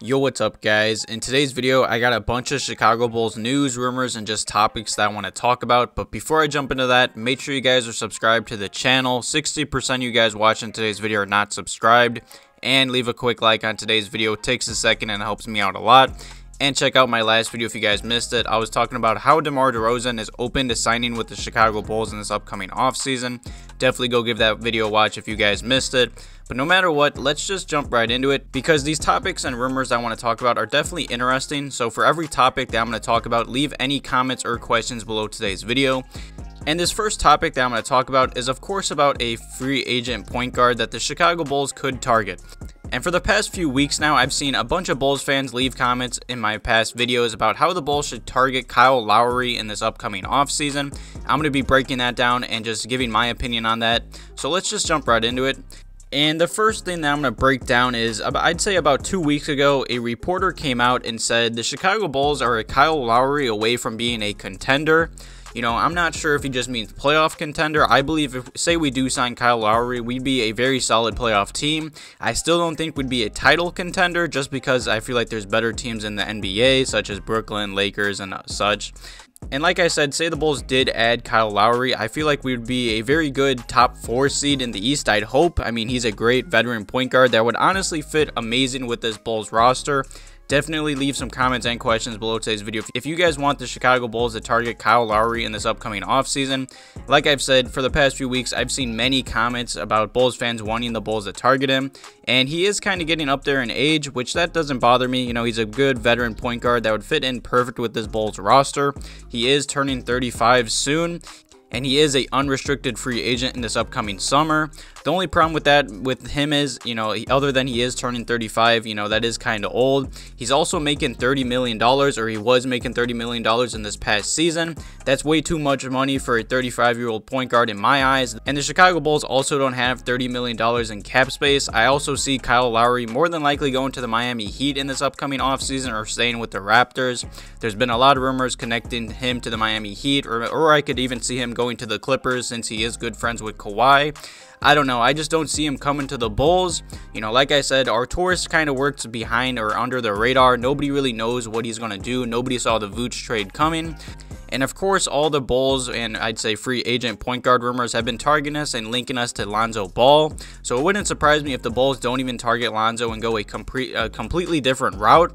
Yo, what's up guys? In today's video, I got a bunch of Chicago Bulls news, rumors, and just topics that I want to talk about. But before I jump into that, make sure you guys are subscribed to the channel. 60% of you guys watching today's video are not subscribed. And leave a quick like on today's video. It takes a second and it helps me out a lot. And check out my last video if you guys missed it. I was talking about how DeMar DeRozan is open to signing with the Chicago Bulls in this upcoming offseason. Definitely go give that video a watch if you guys missed it. But no matter what, let's just jump right into it because these topics and rumors I want to talk about are definitely interesting. So for every topic that I'm going to talk about, leave any comments or questions below today's video. And this first topic that I'm going to talk about is of course about a free agent point guard that the Chicago Bulls could target. And for the past few weeks now, I've seen a bunch of Bulls fans leave comments in my past videos about how the Bulls should target Kyle Lowry in this upcoming offseason. I'm going to be breaking that down and just giving my opinion on that. So let's just jump right into it. And the first thing that I'm going to break down is, I'd say about 2 weeks ago, a reporter came out and said the Chicago Bulls are a Kyle Lowry away from being a contender. You know, I'm not sure if he just means playoff contender. I believe if, say we do sign Kyle Lowry, we'd be a very solid playoff team. I still don't think we'd be a title contender just because I feel like there's better teams in the NBA, such as Brooklyn, Lakers, and such. And like I said, say the Bulls did add Kyle Lowry, I feel like we would be a very good top 4 seed in the East, I'd hope. I mean, he's a great veteran point guard that would honestly fit amazing with this Bulls roster. Definitely leave some comments and questions below today's video if you guys want the Chicago Bulls to target Kyle Lowry in this upcoming offseason. Like I've said, for the past few weeks, I've seen many comments about Bulls fans wanting the Bulls to target him. And he is kind of getting up there in age, which that doesn't bother me. You know, he's a good veteran point guard that would fit in perfect with this Bulls roster. He is turning 35 soon. And he is a unrestricted free agent in this upcoming summer. The only problem with him is, you know, other than he is turning 35, you know, that is kind of old. He's also making $30 million, or he was making $30 million in this past season. That's way too much money for a 35-year-old point guard in my eyes. And the Chicago Bulls also don't have $30 million in cap space. I also see Kyle Lowry more than likely going to the Miami Heat in this upcoming offseason or staying with the Raptors. There's been a lot of rumors connecting him to the Miami Heat, or I could even see him going to the Clippers since he is good friends with Kawhi. I don't know. I just don't see him coming to the Bulls. You know, like I said, Arcidiacono kind of works behind or under the radar. Nobody really knows what he's going to do. Nobody saw the Vucevic trade coming. And of course, all the Bulls and I'd say free agent point guard rumors have been targeting us and linking us to Lonzo Ball. So it wouldn't surprise me if the Bulls don't even target Lonzo and go a completely different route.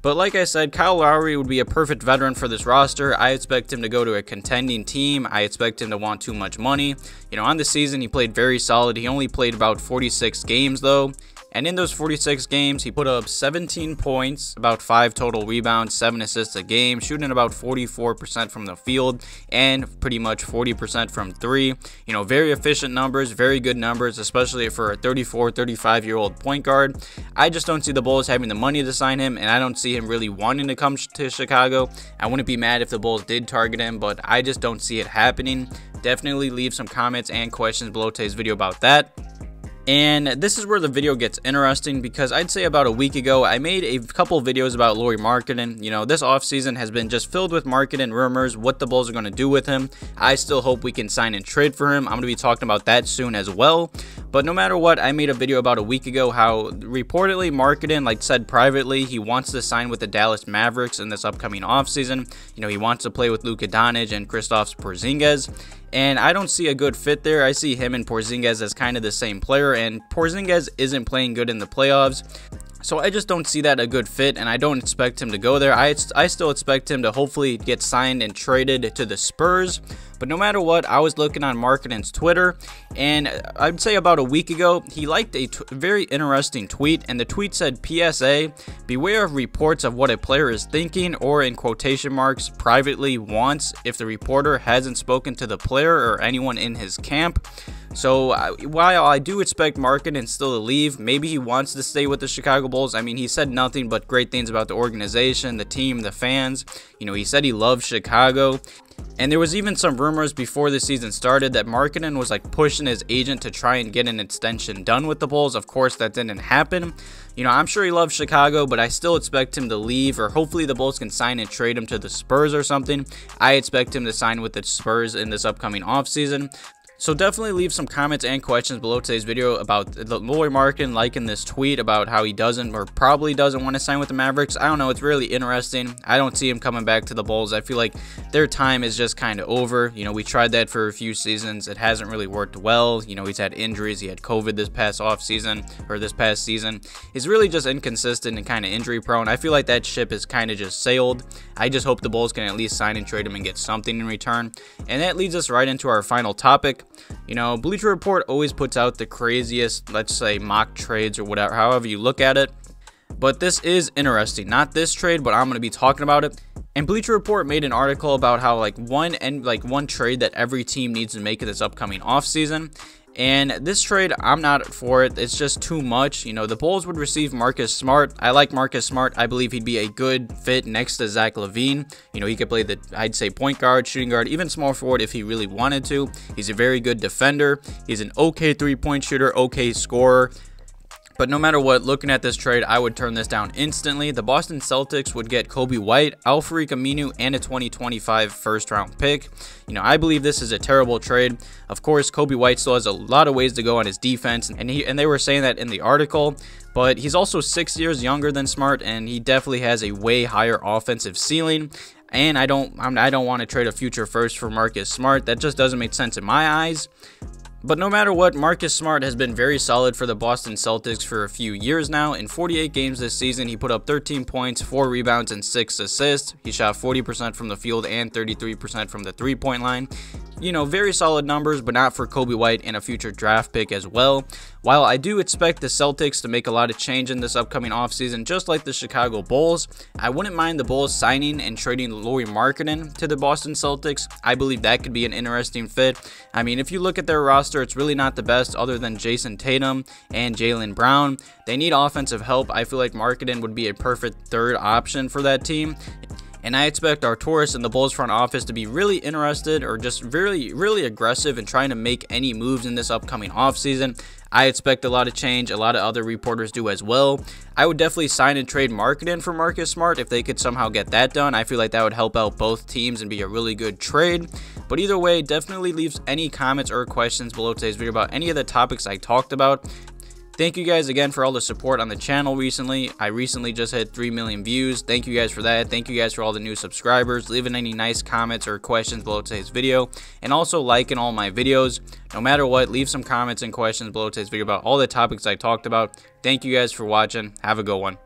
But like I said, Kyle Lowry would be a perfect veteran for this roster. I expect him to go to a contending team. I expect him to want too much money. You know, on the season, he played very solid. He only played about 46 games, though. And in those 46 games, he put up 17 points, about 5 total rebounds, 7 assists a game, shooting about 44% from the field, and pretty much 40% from 3. You know, very efficient numbers, very good numbers, especially for a 34, 35-year-old point guard. I just don't see the Bulls having the money to sign him, and I don't see him really wanting to come to Chicago. I wouldn't be mad if the Bulls did target him, but I just don't see it happening. Definitely leave some comments and questions below today's video about that. And this is where the video gets interesting because I'd say about a week ago, I made a couple videos about Lauri Markkanen. You know, this offseason has been just filled with Markkanen rumors, what the Bulls are going to do with him. I still hope we can sign and trade for him. I'm going to be talking about that soon as well. But no matter what, I made a video about a week ago how reportedly Markkanen, like said privately, he wants to sign with the Dallas Mavericks in this upcoming offseason. You know, he wants to play with Luka Doncic and Kristaps Porzingis. And I don't see a good fit there. I see him and Porzingis as kind of the same player, and Porzingis isn't playing good in the playoffs. So I just don't see that a good fit, and I don't expect him to go there. I still expect him to hopefully get signed and traded to the Spurs. But no matter what, I was looking on Markkanen's Twitter, and I'd say about a week ago, he liked a very interesting tweet, and the tweet said, PSA, beware of reports of what a player is thinking, or in quotation marks, privately wants, if the reporter hasn't spoken to the player or anyone in his camp. So while I do expect Markkanen still to leave, maybe he wants to stay with the Chicago Bulls. I mean, he said nothing but great things about the organization, the team, the fans. You know, he said he loves Chicago. And there was even some rumors before the season started that Markkanen was like pushing his agent to try and get an extension done with the Bulls. Of course, that didn't happen. You know, I'm sure he loves Chicago, but I still expect him to leave, or hopefully the Bulls can sign and trade him to the Spurs or something. I expect him to sign with the Spurs in this upcoming offseason. So definitely leave some comments and questions below today's video about the Lauri Markkanen liking this tweet about how he doesn't or probably doesn't want to sign with the Mavericks. I don't know. It's really interesting. I don't see him coming back to the Bulls. I feel like their time is just kind of over. You know, we tried that for a few seasons. It hasn't really worked well. You know, he's had injuries. He had COVID this past season. He's really just inconsistent and kind of injury prone. I feel like that ship is kind of just sailed. I just hope the Bulls can at least sign and trade him and get something in return. And that leads us right into our final topic. You know, Bleacher Report always puts out the craziest, let's say, mock trades or whatever, however you look at it. But this is interesting. Not this trade, but I'm going to be talking about it. And Bleacher Report made an article about how one trade that every team needs to make in this upcoming offseason. And this trade, I'm not for it. It's just too much. You know, the Bulls would receive Marcus Smart. I like Marcus Smart. I believe he'd be a good fit next to Zach LaVine. You know, he could play the, I'd say, point guard, shooting guard, even small forward if he really wanted to. He's a very good defender. He's an okay three-point shooter, okay scorer. But no matter what, looking at this trade, I would turn this down instantly. The Boston Celtics would get Coby White, Farouq, Aminu, and a 2025 first-round pick. You know, I believe this is a terrible trade. Of course, Coby White still has a lot of ways to go on his defense, and they were saying that in the article. But he's also 6 years younger than Smart, and he definitely has a way higher offensive ceiling. And I don't want to trade a future first for Marcus Smart. That just doesn't make sense in my eyes. But no matter what, Marcus Smart has been very solid for the Boston Celtics for a few years now. In 48 games this season, he put up 13 points, 4 rebounds, and 6 assists. He shot 40% from the field and 33% from the three-point line. You know, very solid numbers, but not for Coby White and a future draft pick as well. While I do expect the Celtics to make a lot of change in this upcoming offseason, just like the Chicago Bulls, I wouldn't mind the Bulls signing and trading Lauri Markkanen to the Boston Celtics. I believe that could be an interesting fit. I mean, if you look at their roster, it's really not the best other than Jason Tatum and Jaylen Brown. They need offensive help. I feel like Markkanen would be a perfect third option for that team. And I expect Arturas and the Bulls front office to be really interested or just really aggressive in trying to make any moves in this upcoming offseason. I expect a lot of change. A lot of other reporters do as well. I would definitely sign and trade Markkanen for Marcus Smart if they could somehow get that done. I feel like that would help out both teams and be a really good trade. But either way, definitely leave any comments or questions below today's video about any of the topics I talked about. Thank you guys again for all the support on the channel recently. I recently just hit 3 million views. Thank you guys for that. Thank you guys for all the new subscribers. Leaving any nice comments or questions below today's video. And also liking all my videos. No matter what, leave some comments and questions below today's video about all the topics I talked about. Thank you guys for watching. Have a good one.